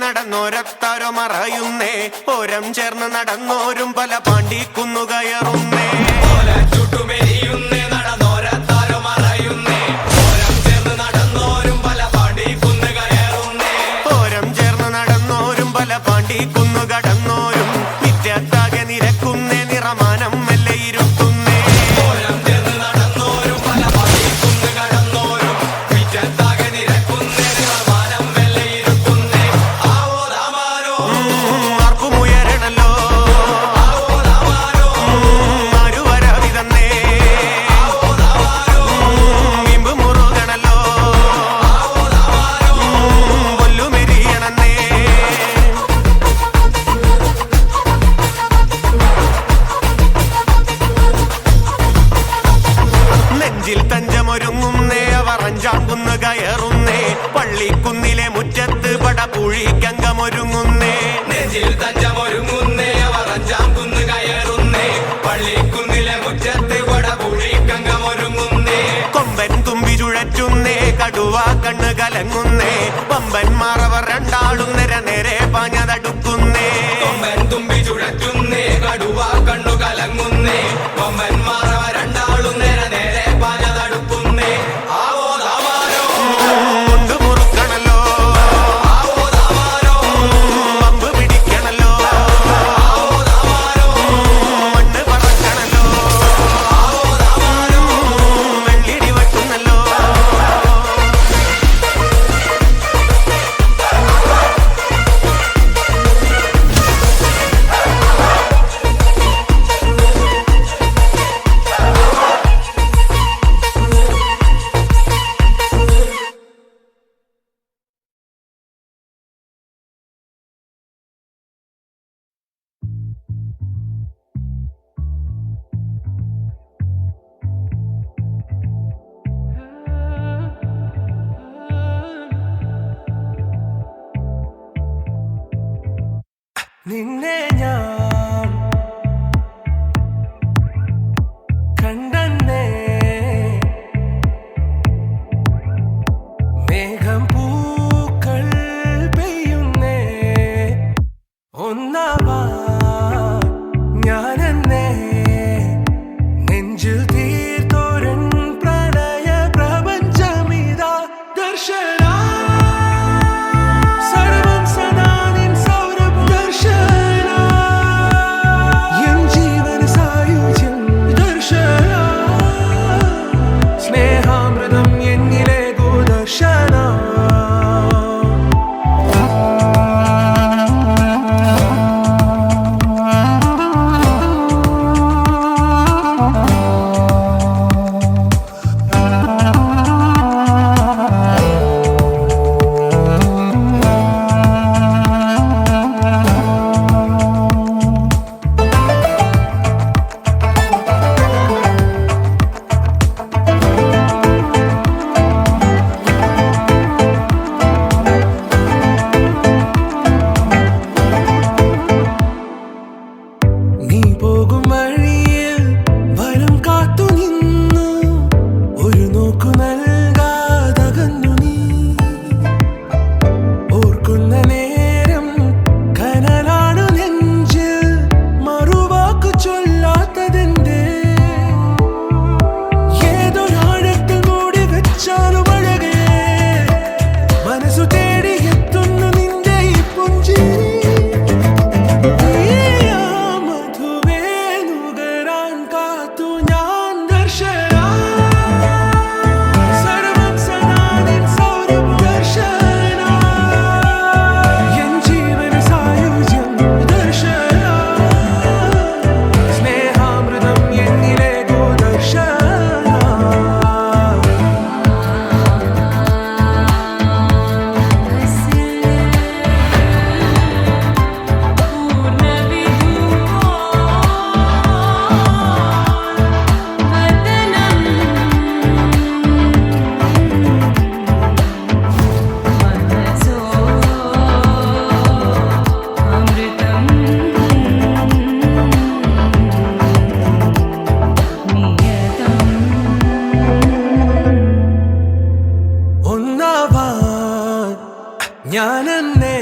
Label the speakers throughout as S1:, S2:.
S1: നടന്നോരത്താരോ മറയുന്നേ, ഓരം ചേർന്ന് നടന്നോരും പല പാണ്ടിക്കുന്നു കയറുന്നേ. ചുട്ടുമെരിയുന്നേ നടന്നോരത്താരോ മറയുന്നേ, ഓരം ചേർന്ന് നടന്നോരും പല പാണ്ടിക്കുന്നു കയറുന്നേ. ഓരം ചേർന്ന് നടന്നോരും പല പാണ്ടിക്കുന്നു കടന്നോരും നിത്യത്താകെ നിരക്കുന്നേ, നിറമാനം മെല്ലെ ഇരുത്തുന്നേ. ഓരം ചേർന്ന് നടന്നോരും പല പാണ്ടിക്കുന്നു കടന്നോരും നിത്യത്താകെ നിരക്കുന്നേ, നിറമാനം മെല്ലെ ഇരുത്തുന്നേ. ആവോ ദാമാരോ ആർപ്പുമുയരണല്ലോ, ആവോ ദാമാരോ ആരുവരവിതന്നേ, ആവോ ദാമാരോ ഇമ്പ് മുറുകണല്ലോ, ആവോ ദാമാരോ പൊല്ലുമെരിയണന്നേ. നെഞ്ചിൽ തഞ്ചമൊരുങ്ങുന്നേ, അവർ അഞ്ചാം കുന്ന് കയറുന്നേ, പള്ളിക്കുന്നിലെ മുറ്റത്ത് പടപുഴിക്കങ്കമൊരുങ്ങുന്നേ. നെഞ്ചിൽ തഞ്ചമൊരുങ്ങുന്നേ, അവർ അഞ്ചാം കുന്ന് കയറുന്നേ, പള്ളിക്കുന്നിലെ മുറ്റത്ത് പടപുഴിക്കങ്കമൊരുങ്ങുന്നേ. കൊമ്പൻ തുമ്പി ചുഴറ്റുന്നേ, കടുവ കണ്ണ് കലങ്ങുന്നേ, പമ്പന്മാർ അവർ രണ്ടാളും നേരെ നേരെ പാഞ്ഞതടുക്കുന്നേ. കൊമ്പൻ തുമ്പി ചുഴറ്റുന്നേ, കടുവ കണ്ണു കലങ്ങുന്നേ, പമ്പന്മാർ അവർ രണ്ടാളും നേരെ നേരെ പാഞ്ഞതടുക്കുന്നേ. ആവോ ദാമാരോ മുണ്ടു മുറുക്കണല്ലോ, ആവോ ദാമാരോ പമ്പ് പിടിക്കണല്ലോ, ആവോ ദാമാരോ മണ്ണ് പറക്കണല്ലോ, ആവോ ദാമാരോ വെള്ളിടി വെട്ടുന്നല്ലോ. നിന്നെ ഞാൻ കണ്ടന്നേ, മേഘം പൂക്കൾ ഞാനെന്നെ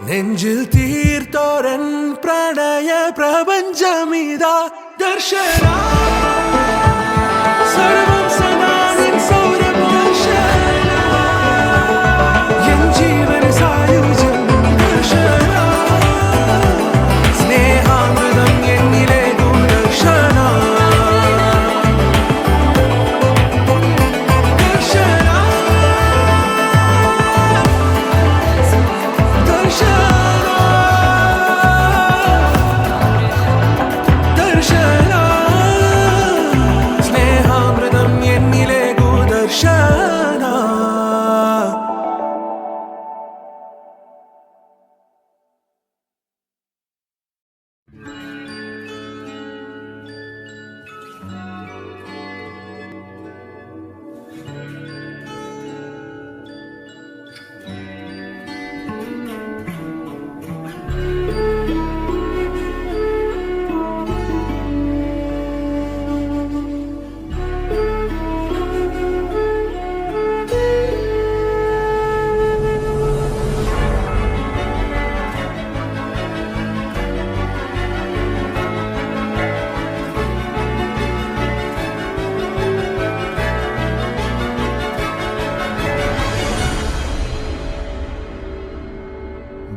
S1: നെഞ്ചിൽ തീർത്തോരൻ പ്രണയ പ്രപഞ്ചമിതാ ദർശന സർവം സദാ നിൻ സൗരഭദർശന എൻ ജീവന സായുജ്യം ദർശന സ്നേഹാമൃതം എന്നിലെ ദൂരദർശന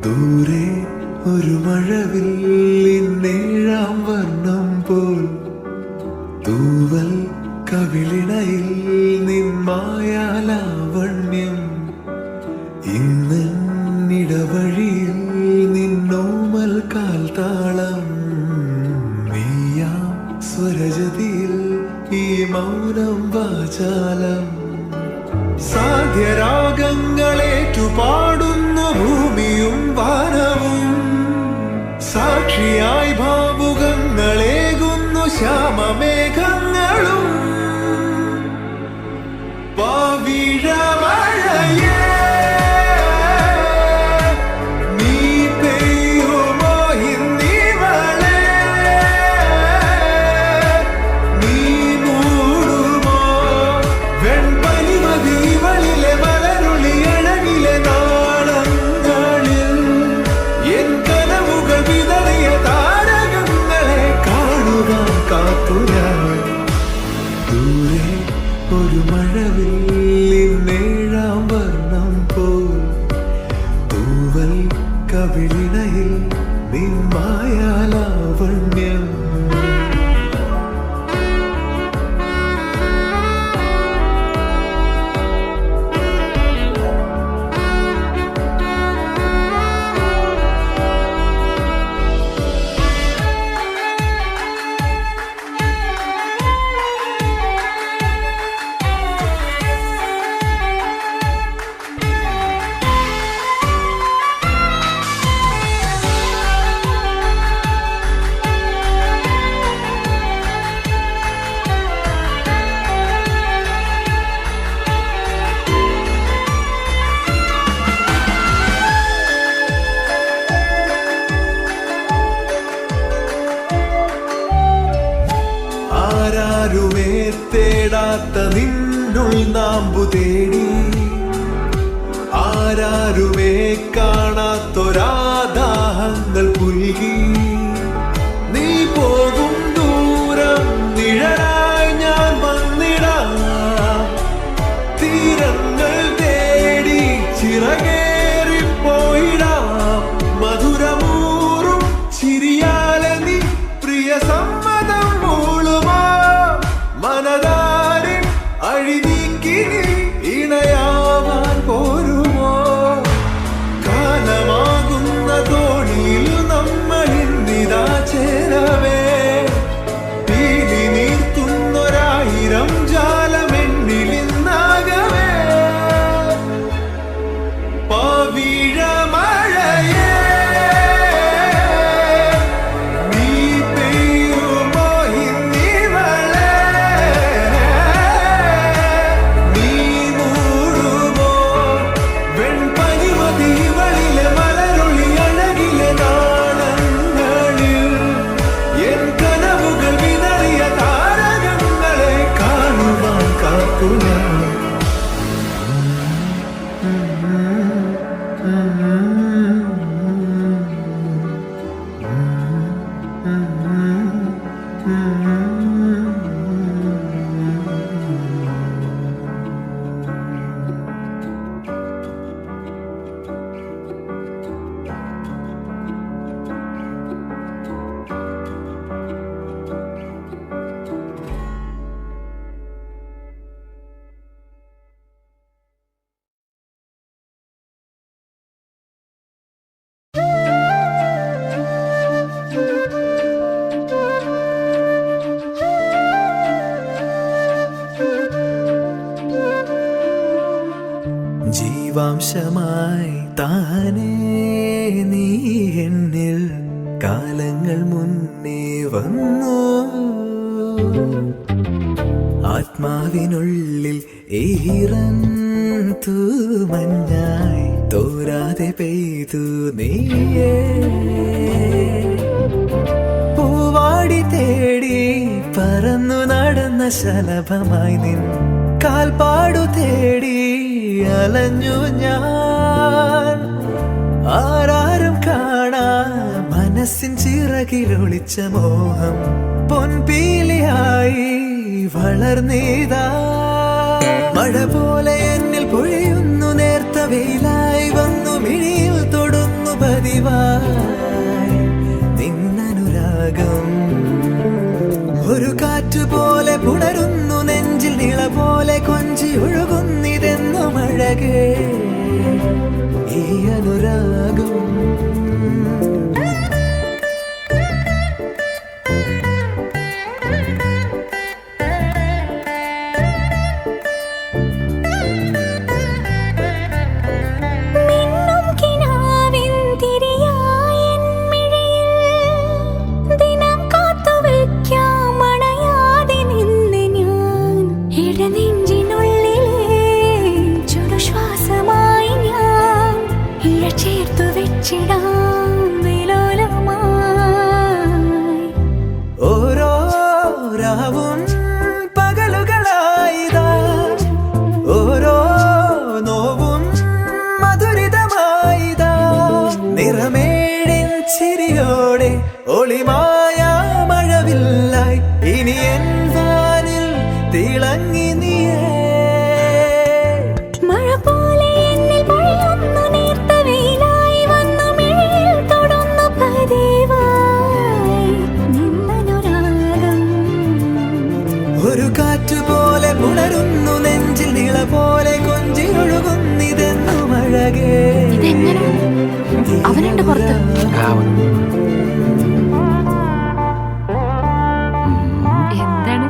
S2: ദൂരെ ഒരു മഴവില്ലിന്നേഴാം വർണ്ണം പോൽ തൂവൽ കവിളിണയിൽ നിന്മായാലാവണ്യം ഇന്നിടവഴിയിൽ നിന്നോമൽ കാൽത്താളം നീയാം സ്വരജതിയിൽ ഈ മൗനം വാചാലം സാധ്യരാഗങ്ങളേറ്റുപാടുന്നു ഭൂമിയും വാനവും സാക്ഷിയായി ഭാവുകങ്ങളേകുന്നു ശ്യാമമേഘങ്ങളും പവിഴമഴയേ നീ പെയ്യുമോ ഇന്നിവളെ നീ മൂടുമോ വെൺപനിമതിവളിലെ മലരുളിയഴകിലെ നാളങ്ങളിൽ എൻ കനവുകൾ വിതറിയ താരകങ്ങളെ കാണുവാൻ കാത്തുരാൻ ദൂരെ ഒരു മഴവില്ലിന്നേഴാം വർണ്ണം പോൽ തൂവൽ കവിളിണയിൽ നിന്മായാലാവണ്യം ആരാരുമേ തേടാത്ത നിന്നുൾ നാമ്പു തേടി ആരാരുമേ കാണാത്തൊരാദാഹങ്ങൾ പുൽകി നീ പോകും ദൂരം നിഴലായി ഞാൻ വന്നിടാം തീരങ്ങൾ തേടി ചിറകേറിപ്പോയിടാം മധുരമൂറും ചിരിയാലെ നീ പ്രിയ സമ്മതം മൂളുമാ മനതാരിൻ അഴിനീക്കി നീ ഇണയാവാൻ പോരുമോ കാലമാകുന്ന തോണിയിൽ നമ്മളിന്നിതാ ചേരവേ പീലി നീർത്തുന്നൊരായിരം ജാലമെന്നിലിന്നാകവേ ജീവാംശമായി താനേ നീ എന്നിൽ കാലങ്ങൾ മുന്നേ വന്നു. ആത്മാവിനുള്ളിൽ ഈറൻ തൂമഞ്ഞായി തോരാതെ പെയ്തു നീയേ. പൂവാടി തേടി പറന്നു നടന്ന ശലഭമായി നിൻ കാൽപ്പാടു തേടി അലഞ്ഞു ഞാൻ. ആരാരും കാണാ മനസ്സിൻ ചിറകിലൊളിച്ച മോഹം പൊൻപീലിയായി വളർന്നീതാ. മഴ പോലെ എന്നിൽ പൊഴിയുന്നു, നേർത്ത വെയിലായി വന്നു മിഴിയിൽ തൊടുന്നു പതിവായി നിന്നനുരാഗം. ഒരു കാറ്റുപോലെ പുണരുന്നു നെഞ്ചിൽ, നിള പോലെ കൊഞ്ചി ഒഴുകുന്നിതെന്നു മഴകേ ഈ അനുരാഗം. ഓരോ രാവും പകലുകളായിതാ, ഓരോ നോവും മധുരിതമായിതാ. നിറമേഴിൻ ചിരിയോടെ ഒളിമായ മഴവില്ലായി ഇനി എൻ വാനിൽ തിളങ്ങി നീയേ. ഒരു കാറ്റുപോലെ പുണരുന്നു നെഞ്ചിൽ, നിള പോലെ കൊഞ്ചി ഒഴുകുന്നിതെന്നു മഴകേ.
S3: അവനുണ്ട് പുറത്ത്. എന്താണ്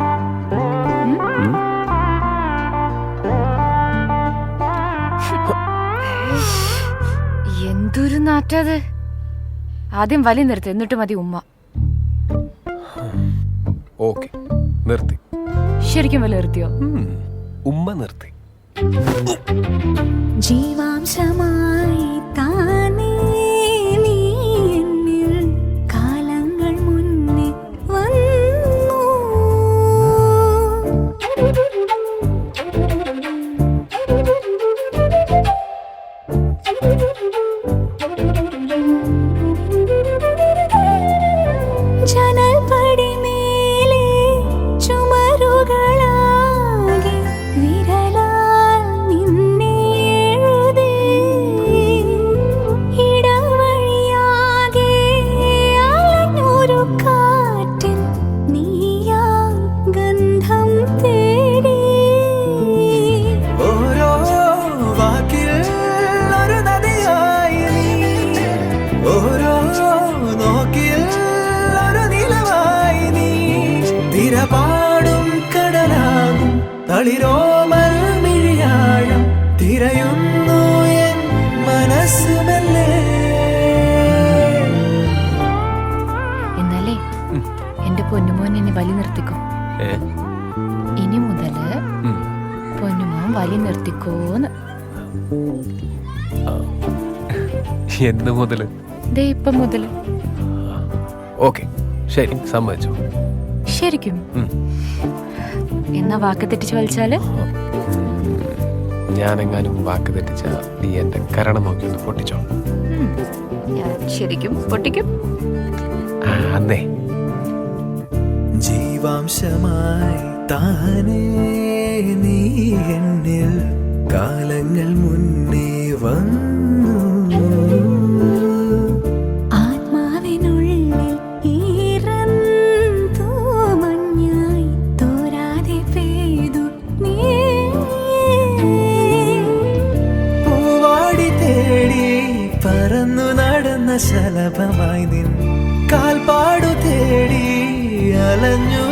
S3: എന്തൊരു നാറ്റത്. ആദ്യം വലി നിർത്ത്, എന്നിട്ട് മതി ഉമ്മ.
S4: ഓക്കെ, നിർത്തി.
S3: ശരിക്കും വലി നിർത്തിയോ?
S4: ഉമ്മ നിർത്തി.
S5: ജീവാംശമായി താനേ നീ എന്നിൽ കാലങ്ങൾ മുന്നേ വന്നു. ജനൽ പടിമേലെ ചുമരുകളാകെ വിരലാൽ നിന്നെ എഴുതി. ഇടവഴിയാകെ അലഞ്ഞൊരു കാറ്റിൽ നീയാ ഗന്ധം തേടി.
S2: ഓരോ വാക്കിൽ ഒരു നദിയായി നീ, ഓരോ നോക്കിൽ ഒരു നിലവായി നീ. തിരപാടും കടലാകും തളിരോമൽ മിഴിയാഴം തിരയുന്നു എൻ മനസ്സുമല്ലേ.
S3: എന്നാലേ എന്റെ പൊന്നുമോൻ എന്നെ വലി നിർത്തിക്കോ. ഇനി മുതല് പൊന്നുമോൻ വലി നിർത്തിക്കോന്ന്.
S4: എന്ന് മുതല്?
S3: ദേ ഇപ്പം മുതല്.
S4: ഓക്കെ, ശരി, സമ്മതിച്ചു.
S3: ശരിക്കും? എന്നാ വാക്ക് തെറ്റിച്ച് വലിച്ചാല്?
S4: ഞാനെങ്ങാനും വാക്ക് തെറ്റിച്ച നീ എന്റെ കരണം നോക്കി ഒന്ന് പൊട്ടിച്ചോ.
S3: ഞാൻ ശരിക്കും പൊട്ടിക്കും.
S4: അന്നേ
S2: ജീവാംശമായി താനേ നീ എന്നിൽ കാലങ്ങൾ മുന്നേ വന്നു.
S5: ആത്മാവിനുള്ളിൽ ഈറൻ തൂമഞ്ഞായി തോരാതെ പെയ്തു നീ.
S2: പൂവാടി തേടി പറന്നു നടന്ന ശലഭമായി നിൻ കാൽപ്പാടു തേടി അലഞ്ഞു